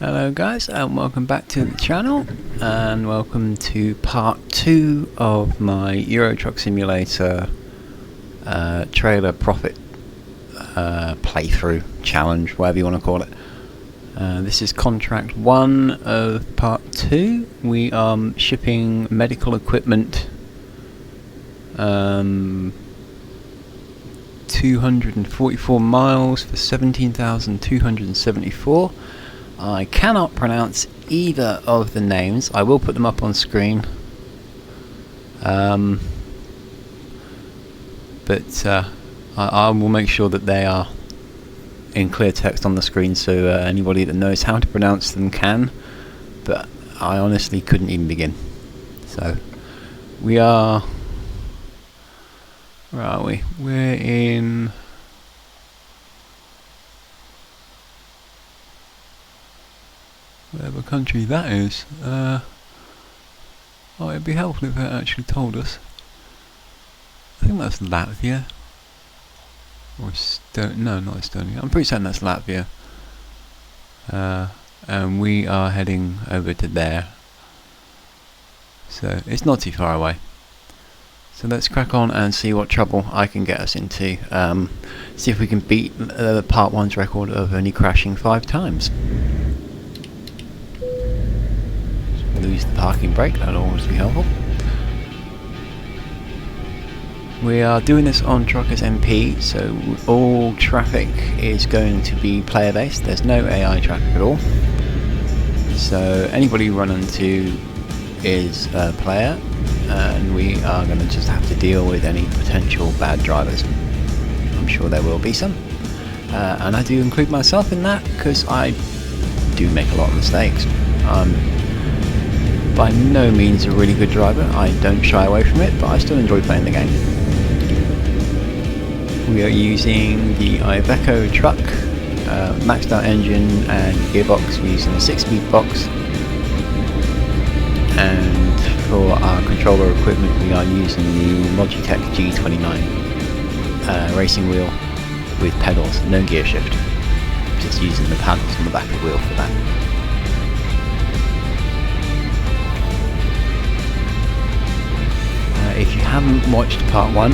Hello guys, and welcome back to the channel, and welcome to part 2 of my Euro Truck Simulator trailer profit playthrough challenge, whatever you want to call it. This is contract 1 of part 2. We are shipping medical equipment 244 miles for 17,274. I cannot pronounce either of the names. I will put them up on screen. But I will make sure that they are in clear text on the screen, so anybody that knows how to pronounce them can. But I honestly couldn't even begin. So we are... where are we? We're in... whatever country that is. Oh, it'd be helpful if it actually told us. I think that's Latvia. Or no, not Estonia. I'm pretty certain that's Latvia. And we are heading over to there. So it's not too far away. So let's crack on and see what trouble I can get us into. See if we can beat part 1's record of only crashing 5 times. Lose the parking brake, that'll always be helpful. We are doing this on TruckersMP, so all traffic is going to be player based. There's no AI traffic at all. So anybody you run into is a player, and we are going to just have to deal with any potential bad drivers. I'm sure there will be some, and I do include myself in that because I do make a lot of mistakes. By no means a really good driver. I don't shy away from it, but I still enjoy playing the game. We are using the Iveco truck, maxed out engine and gearbox. We're using a 6-speed box, and for our controller equipment we are using the Logitech G29 racing wheel with pedals, no gear shift, just using the paddles on the back of the wheel for that. If you haven't watched part 1,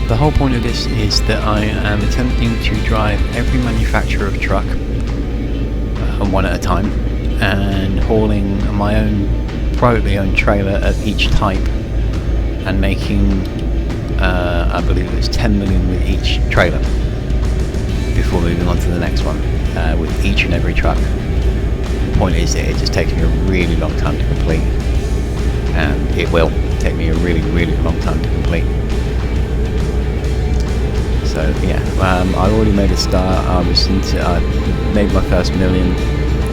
the whole point of this is that I am attempting to drive every manufacturer of truck one at a time, and hauling my own privately owned trailer of each type, and making I believe it was 10 million with each trailer before moving on to the next one with each and every truck. The point is that it just takes me a really long time to complete, and it will take me a really long time to complete. So yeah, I already made a start. I made my first million.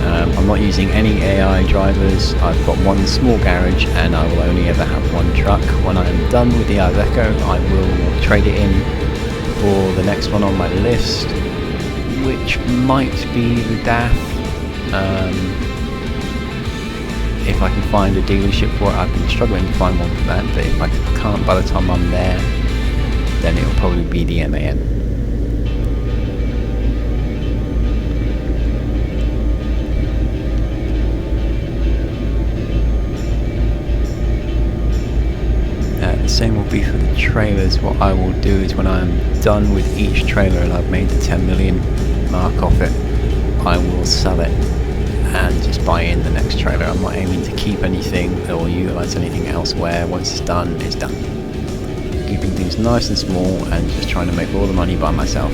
I'm not using any AI drivers. I've got one small garage, and I will only ever have one truck. When I am done with the Iveco, I will trade it in for the next one on my list, which might be the DAF. If I can find a dealership for it. I've been struggling to find one for that, but if I can't by the time I'm there, then it'll probably be the MAN. The same will be for the trailers. What I will do is when I'm done with each trailer and I've made the 10 million mark off it, I will sell it and just buy in the next trailer. I'm not aiming to keep anything or utilize anything elsewhere. Once it's done, it's done. Keeping things nice and small and just trying to make all the money by myself.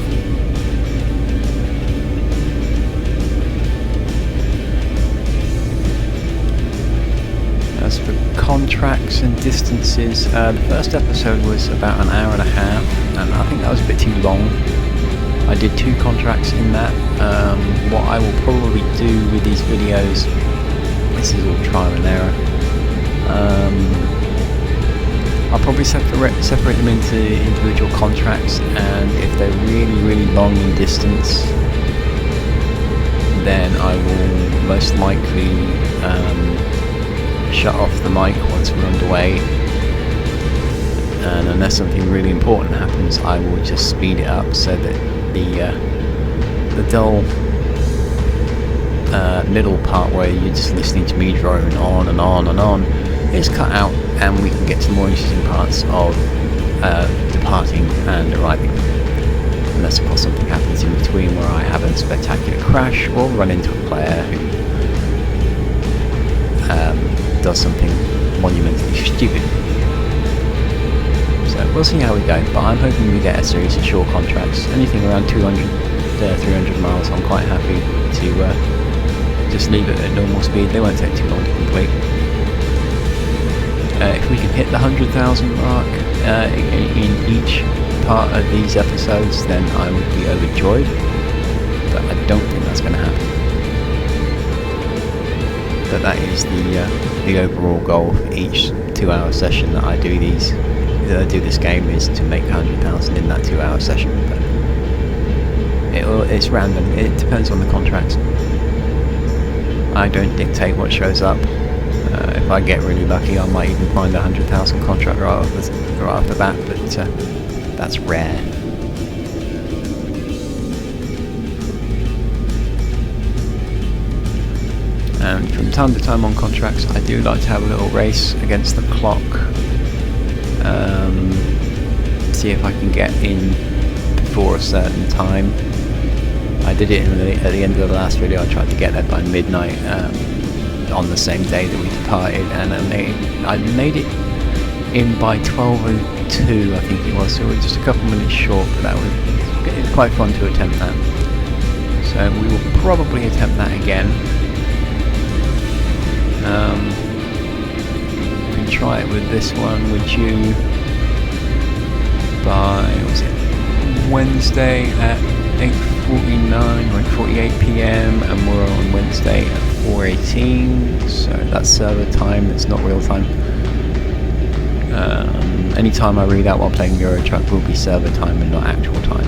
As for contracts and distances, the first episode was about an hour and a half, and I think that was a bit too long. I did 2 contracts in that. What I will probably do with these videos, this is all trial and error, I'll probably separate them into individual contracts, and if they're really long in distance, then I will most likely shut off the mic once we're underway, and unless something really important happens, I will just speed it up so that the dull middle part where you're just listening to me driving on and on and on is cut out, and we can get to the more interesting parts of departing and arriving. Unless of course something happens in between where I have a spectacular crash or run into a player who does something monumentally stupid. So we'll see how we go, but I'm hoping we get a series of short contracts, anything around 200 to 300 miles. I'm quite happy to just leave it at normal speed. They won't take too long to complete. If we can hit the 100,000 mark in each part of these episodes, then I would be overjoyed, but I don't think that's going to happen. But that is the overall goal for each 2-hour session that I do this game, is to make 100,000 in that 2-hour session. But it's random. It depends on the contracts. I don't dictate what shows up. If I get really lucky, I might even find a 100,000 contract right off the bat, but that's rare. And from time to time on contracts, I do like to have a little race against the clock. See if I can get in before a certain time. I did it at the end of the last video. I tried to get there by midnight on the same day that we departed, and I made it in by 12:02, I think it was, so we were just a couple minutes short, but it was quite fun to attempt that. So we will probably attempt that again. We can try it with this one, with you, by, was it Wednesday at 8:49 or 8:48 PM, and we're on Wednesday at 4:18, so that's server time, it's not real time. Any time I read out while playing Euro Truck will be server time and not actual time.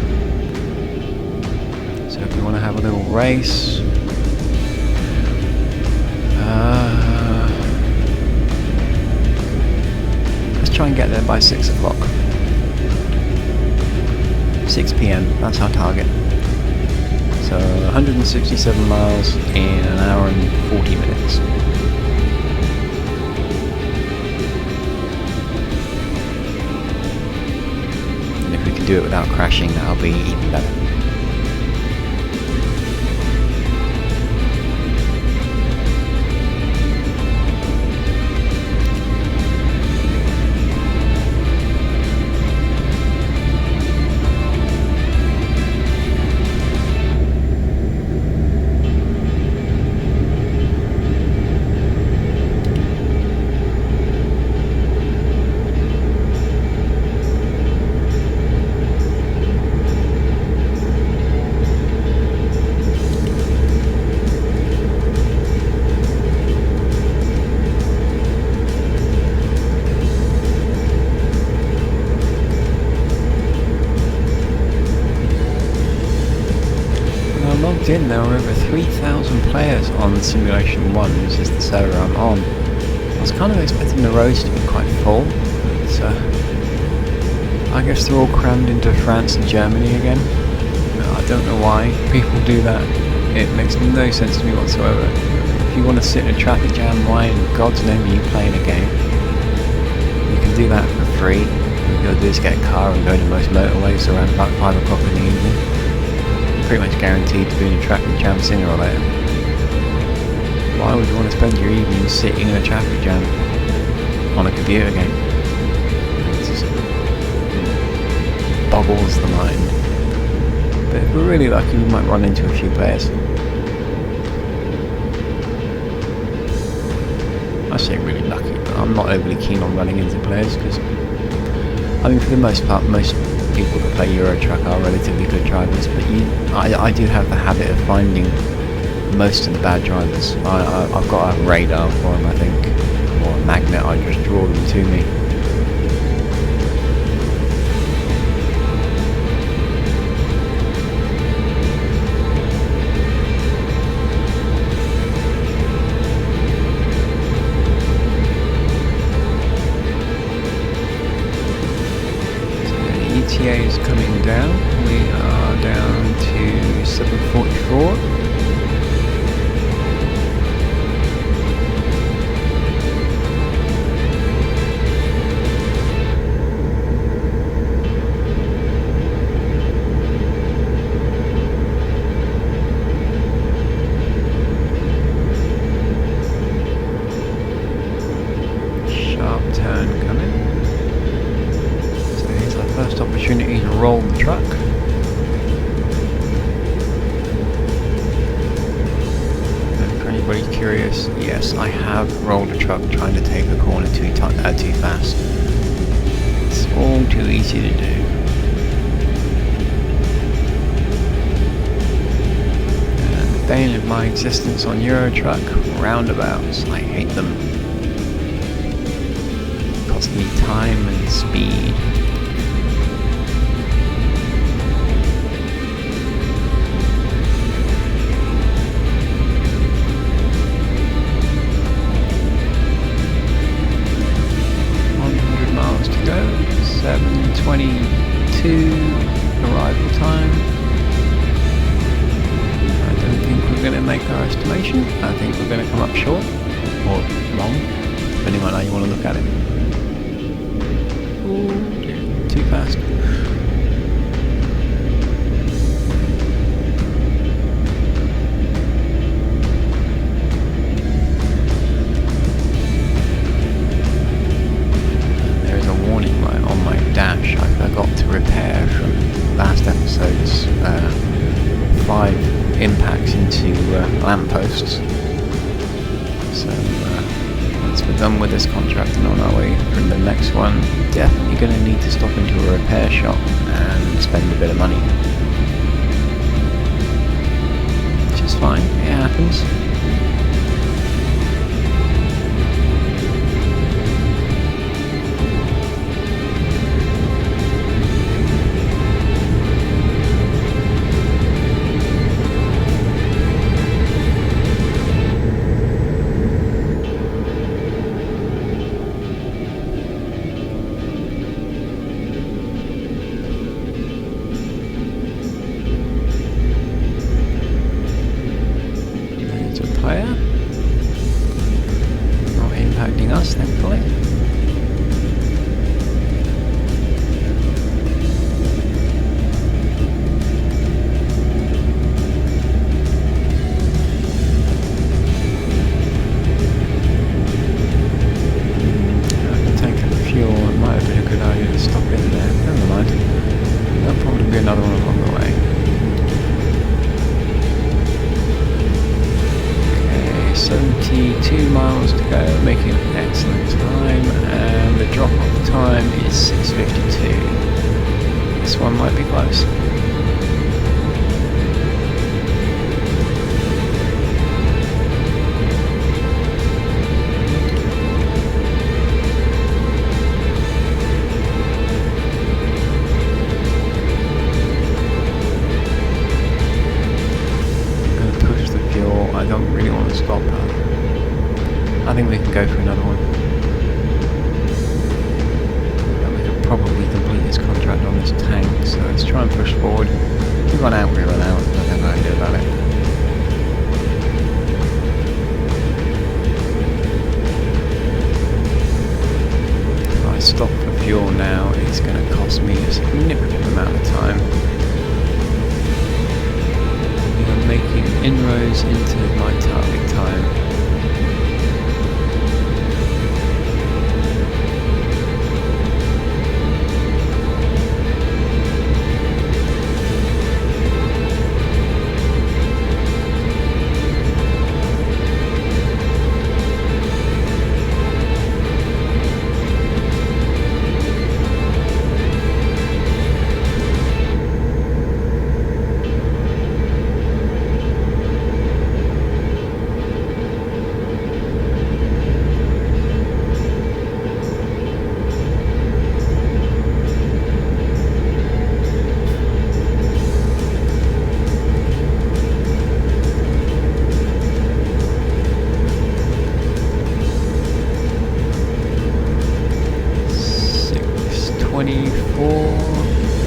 So if we want to have a little race, let's try and get there by 6 o'clock. 6 PM, that's our target. So 167 miles in an hour and 40 minutes. And if we can do it without crashing, that'll be even better. In there are over 3,000 players on Simulation 1, which is the server I'm on. I was kind of expecting the roads to be quite full, but I guess they're all crammed into France and Germany again. I don't know why people do that. It makes no sense to me whatsoever. If you want to sit in a traffic jam, why in God's name are you playing a game? You can do that for free. All you gotta do is get a car and go to most motorways around about 5 o'clock in the evening. Pretty much guaranteed to be in a traffic jam sooner or later. Why would you want to spend your evening sitting in a traffic jam on a computer game? It just boggles the mind. But if we're really lucky, we might run into a few players. I say really lucky, but I'm not overly keen on running into players because, I mean, for the most part, most people that play Euro Truck are relatively good drivers, but I do have the habit of finding most of the bad drivers. I've got a radar for them, I think, or a magnet. I just draw them to me. ETA is coming down. We are down to 7:44. curious, yes, I have rolled a truck trying to take a corner too fast. It's all too easy to do. And the bane of my existence on Euro Truck, roundabouts. I hate them. They cost me time and speed. To go, 7:22 arrival time. I don't think we're going to make our estimation. I think we're going to come up short, or long, depending on how you want to look at it. Ooh, too fast. Dash I forgot to repair from last episode's 5 impacts into lampposts. So once we're done with this contract and on our way from the next one, definitely going to need to stop into a repair shop and spend a bit of money. Which is fine, it happens. Not impacting us, thankfully. Taking fuel, it might have been a good idea to stop in there. Never mind. There'll probably be another one along the way. 72 miles to go, making an excellent time, and the drop-off time is 6:52. This one might be close. I don't really want to stop her. I think we can go for another one. And we could probably complete this contract on this tank, so let's try and push forward. If we run out, we run out. Nothing I can do about it. If I stop for fuel now, it's going to cost me a significant amount of time. Making inroads into my target time.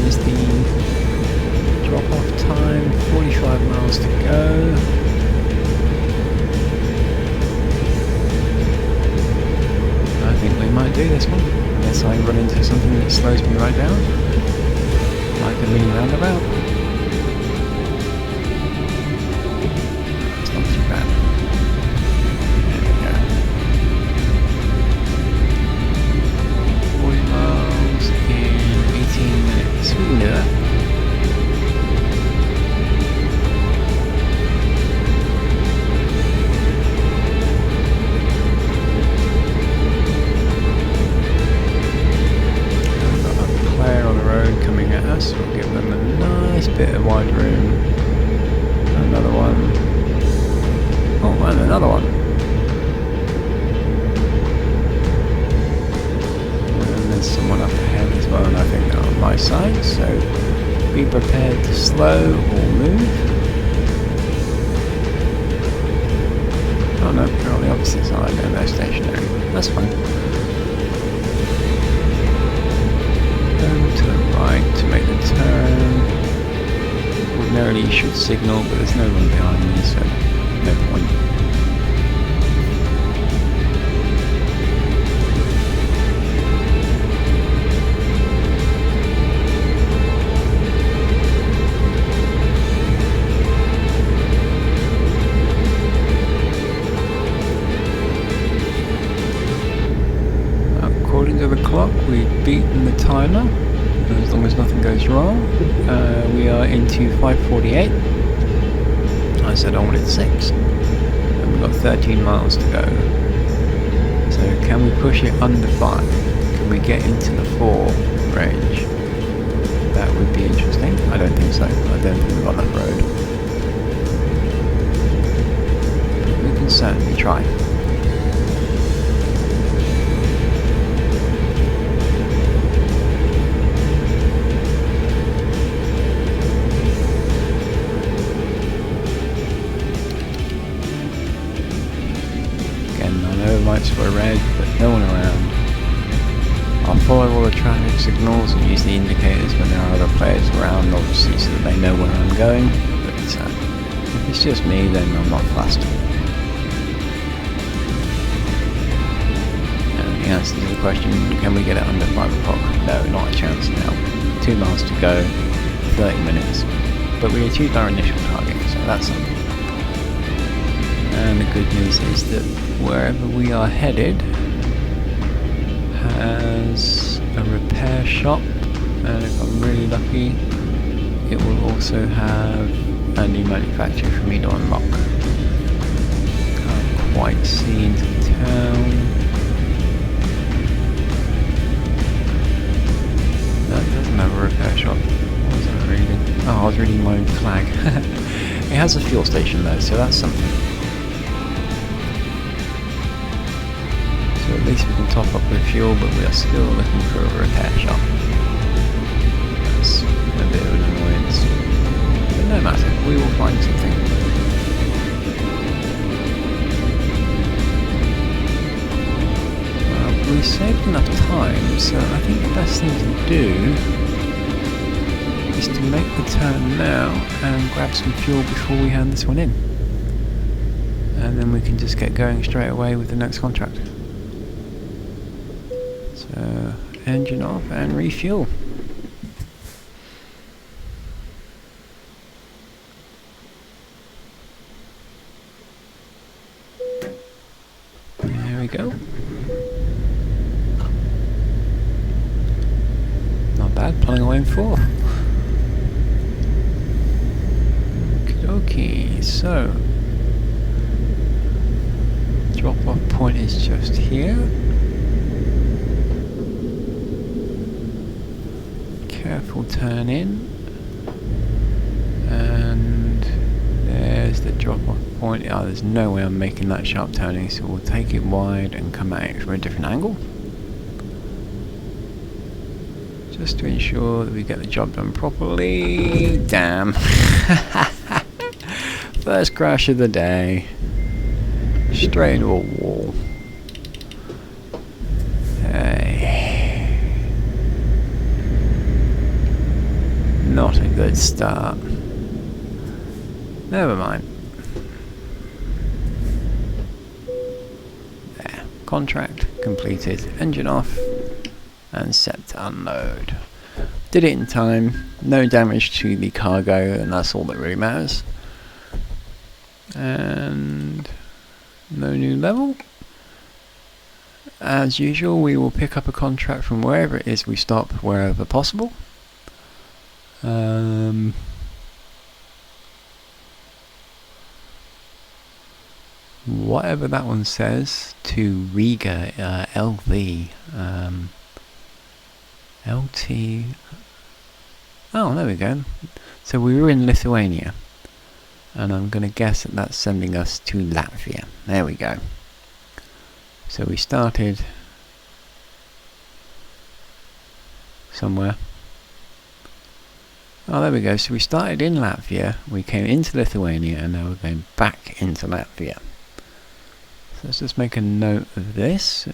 Is the drop-off time, 45 miles to go. I think we might do this one, unless I run into something that slows me right down, like a mini roundabout. It's not too bad. There we go. 40 miles in 18 minutes. We can do that. that's fine. To the right to make the turn. Ordinarily you should signal, but there's no one behind me, so no point. According to the clock, we've beaten the timer, as long as nothing goes wrong. We are into 5:48. I said I wanted 6. And we've got 13 miles to go. So can we push it under 5? Can we get into the 4 range? That would be interesting. I don't think so. I don't think we've got enough road. But we can certainly try. Lights were red, but no one around. I'll follow all the traffic signals and use the indicators when there are other players around, obviously, so that they know where I'm going. But if it's just me, then I'm not fussed. And the answer to the question, can we get it under 5 o'clock? No, not a chance now. 2 miles to go, 30 minutes. But we achieved our initial target, so that's something. And the good news is that wherever we are headed has a repair shop, and if I'm really lucky it will also have a new manufacturer for me to unlock. Can't quite see into the town. No, it doesn't have a repair shop. What was I reading? Oh, I was reading my own flag. It has a fuel station though, so that's something. So at least we can top up with fuel, but we are still looking for a repair shop. That's a bit of an annoyance. But no matter, we will find something. We saved enough time, so I think the best thing to do is to make the turn now and grab some fuel before we hand this one in. And then we can just get going straight away with the next contract. So, engine off and refuel. There we go. Not bad, pulling away in 4. Okie, so drop off point is just here. Careful turn in, and there's the drop off point. Oh, there's no way I'm making that sharp turning, so we'll take it wide and come at it from a different angle, just to ensure that we get the job done properly. Damn. First crash of the day, straight into a wall. Hey. Not a good start. Never mind. There. Contract completed. Engine off and set to unload. Did it in time. No damage to the cargo, and that's all that really matters. And no new level. As usual, we will pick up a contract from wherever it is we stop, wherever possible. Whatever that one says, to Riga, LV, LT. Oh, there we go. So we were in Lithuania, and I'm going to guess that that's sending us to Latvia. There we go. So we started somewhere. Oh, there we go. So we started in Latvia, we came into Lithuania, and now we're going back into Latvia. So let's just make a note of this.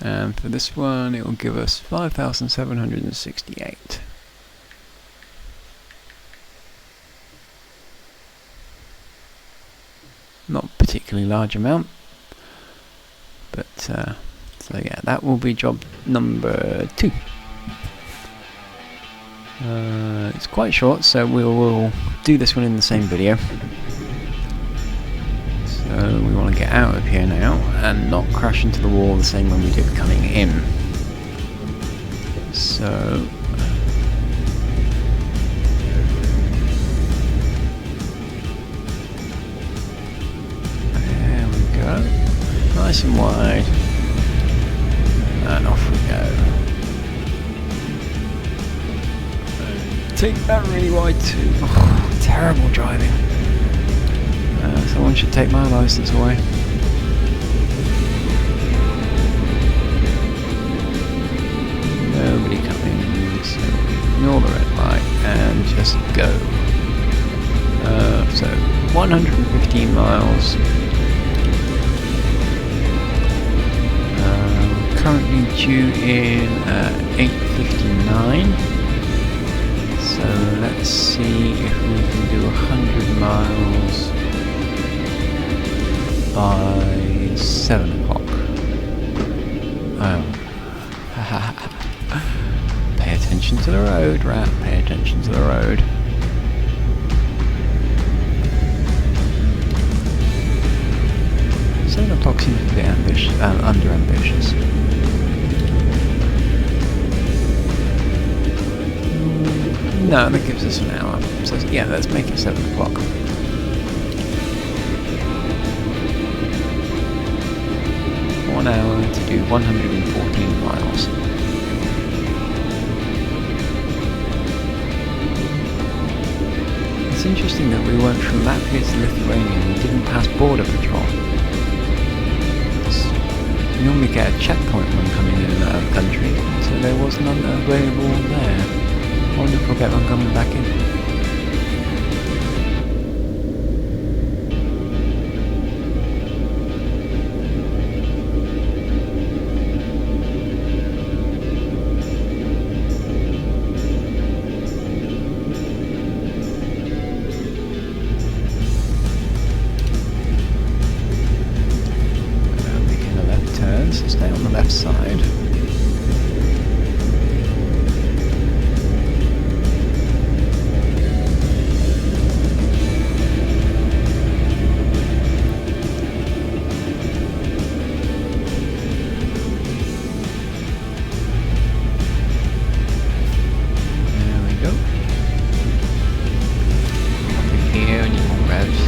And for this one, it will give us 5,768. Not a particularly large amount, but so yeah, that will be job number 2. It's quite short, so we will do this one in the same video. So we want to get out of here now and not crash into the wall the same way we did coming in. So there we go, nice and wide, and off we go. Take that really wide too. Oh, terrible driving. Someone should take my license away. Nobody coming, so ignore the red light and just go. So 115 miles. Currently due in at 8:59. So let's see if we can do 100 miles by 7 o'clock. Oh. Pay attention to the road, rat. Pay attention to the road. Seven o'clock seems a bit ambitious, under ambitious. No, that gives us an hour. So yeah, let's make it 7 o'clock. An hour to do 114 miles. It's interesting that we went from Latvia to Lithuania and we didn't pass border patrol. You normally get a checkpoint when coming in and out of the country, so there was none available there. I wonder if we'll get one coming back in. So stay on the left side. There we go. Up here and you can revs.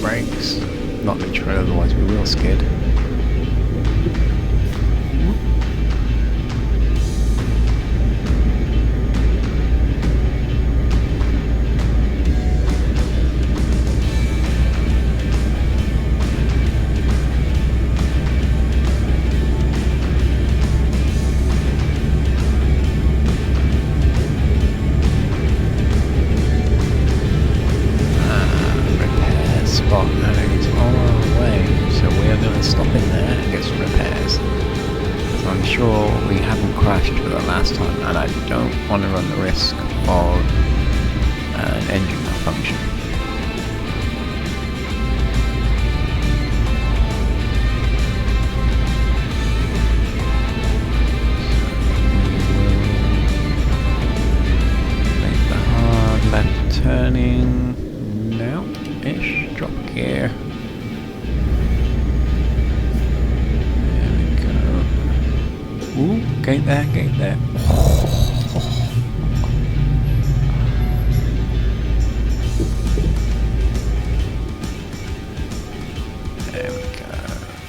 Brakes. Not literally, otherwise we will skid. I'm sure we haven't crashed for the last time, and I don't want to run the risk of an engine malfunction. Make the hard left turning now-ish, drop gear. Ooh. Gate there, gate there. There we go.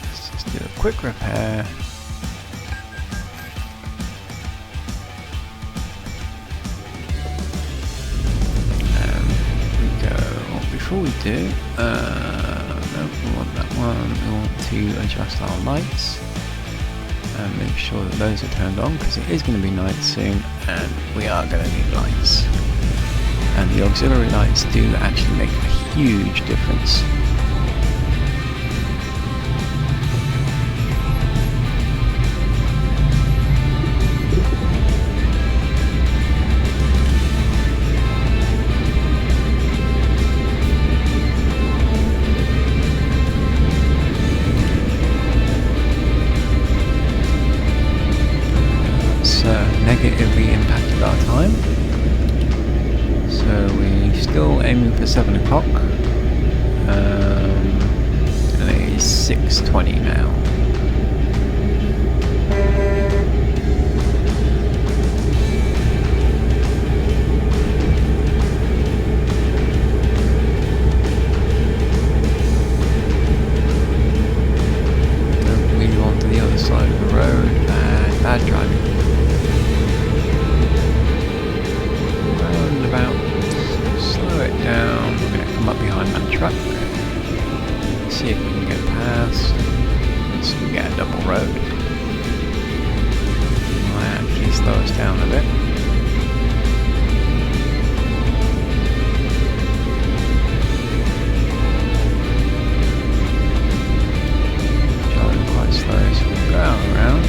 Let's just do a quick repair. Before we do, no, we want that one. We want to adjust our lights and make sure that those are turned on because it is going to be night soon and we are going to need lights. And the auxiliary lights do actually make a huge difference. Negatively impacted our time, so we're still aiming for 7 o'clock, and it is 6:20 now. Don't move on to the other side of the road, bad driving. Slow it down. We're going to come up behind that truck. See if we can get past. So we get a double road. Might actually slow us down a bit. Driving quite slow, so we'll go out around.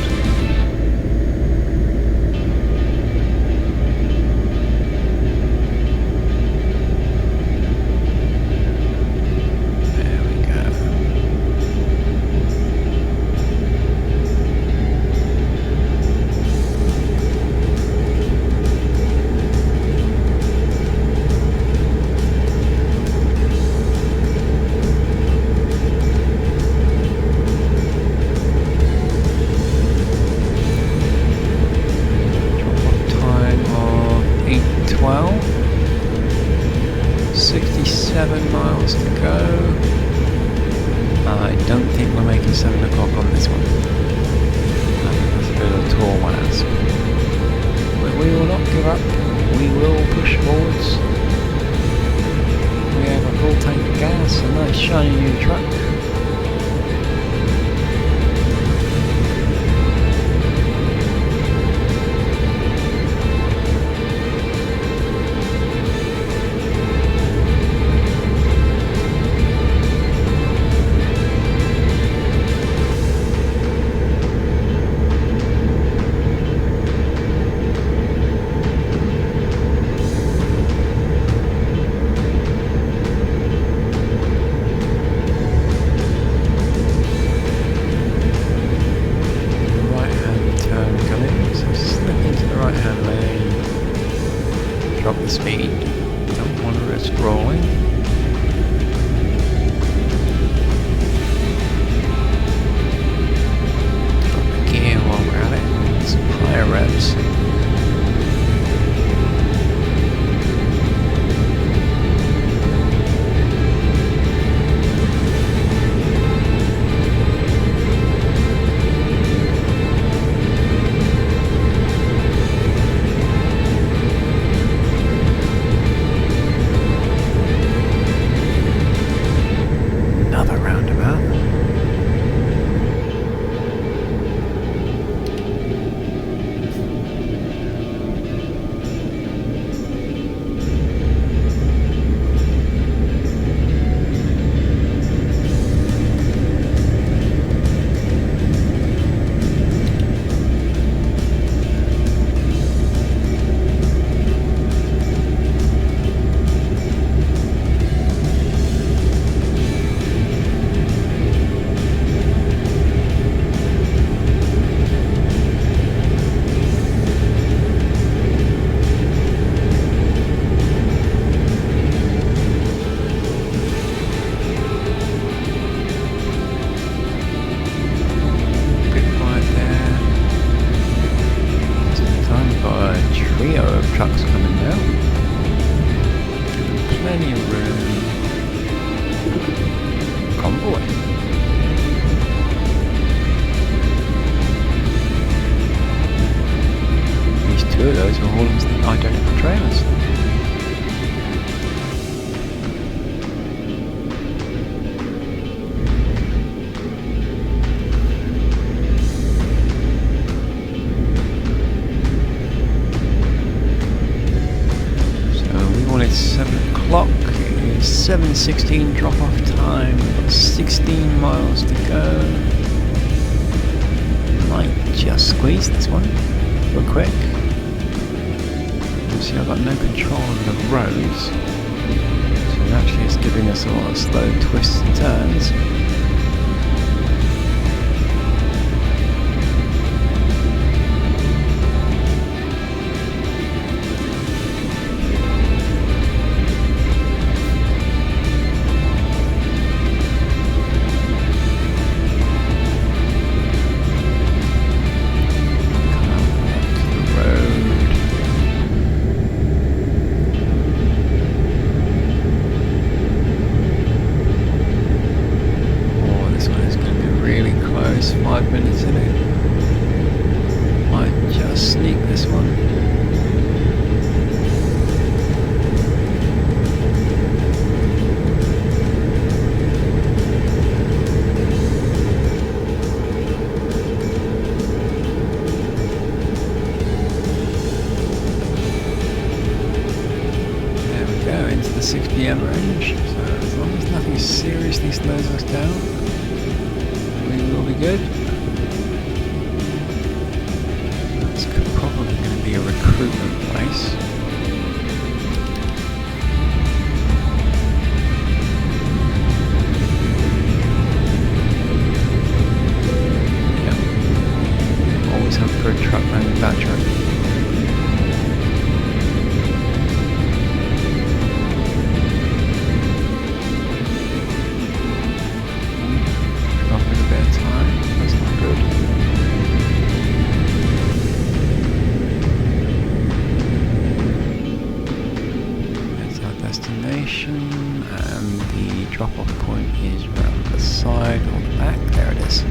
7:16 drop off time, we've got 16 miles to go. Might just squeeze this one real quick. See, I've got no control of the roads, so it actually is giving us a lot of slow twists and turns. Into the 6 PM range, so as long as nothing seriously slows us down, we will be good. That's probably going to be a recruitment place. Yep. Always hope for a truck manufacturer. And the drop-off point is around the side or the back. There it is.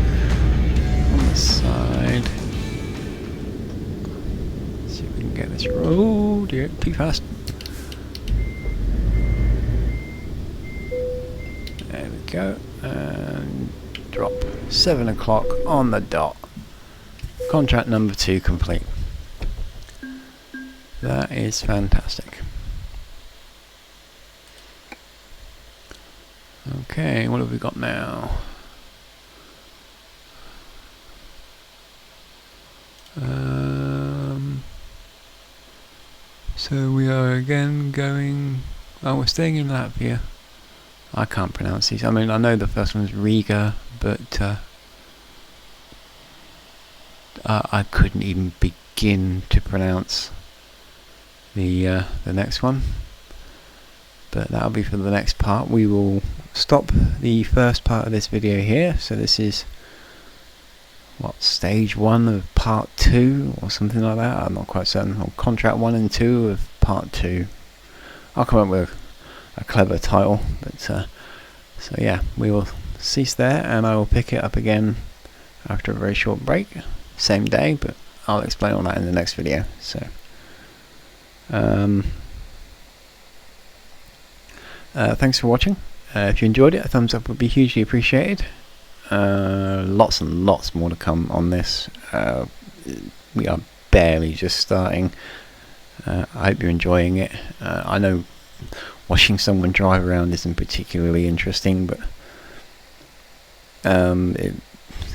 On the side. Let's see if we can get this. Oh dear, too fast. There we go. And drop. 7 o'clock on the dot. Contract number 2 complete. That is fantastic. Okay, what have we got now? So we are again going... Oh, we're staying in Latvia. I can't pronounce these. I mean, I know the first one is Riga, but I couldn't even begin to pronounce the next one. But that'll be for the next part. We will stop the first part of this video here. So this is what, stage 1 of part 2 or something like that. I'm not quite certain. Or contract 1 and 2 of part 2. I'll come up with a clever title. But so yeah, we will cease there, and I will pick it up again after a very short break. Same day, but I'll explain all that in the next video. So thanks for watching. If you enjoyed it, a thumbs up would be hugely appreciated. Lots and lots more to come on this. We are barely just starting. I hope you're enjoying it. I know watching someone drive around isn't particularly interesting, but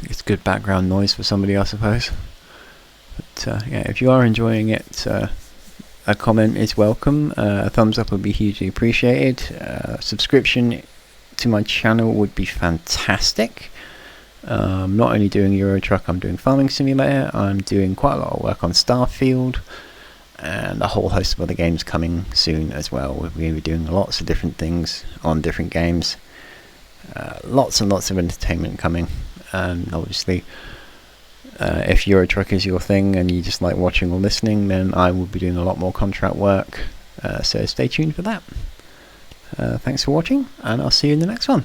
it's good background noise for somebody, I suppose. But yeah, if you are enjoying it, a comment is welcome. A thumbs up would be hugely appreciated. Subscription to my channel would be fantastic. I'm not only doing Euro Truck, I'm doing Farming Simulator. I'm doing quite a lot of work on Starfield, and a whole host of other games coming soon as well. We're going to be doing lots of different things on different games. Lots and lots of entertainment coming, and obviously if Euro Truck is your thing and you just like watching or listening, then I will be doing a lot more contract work, so stay tuned for that. Thanks for watching, and I'll see you in the next one.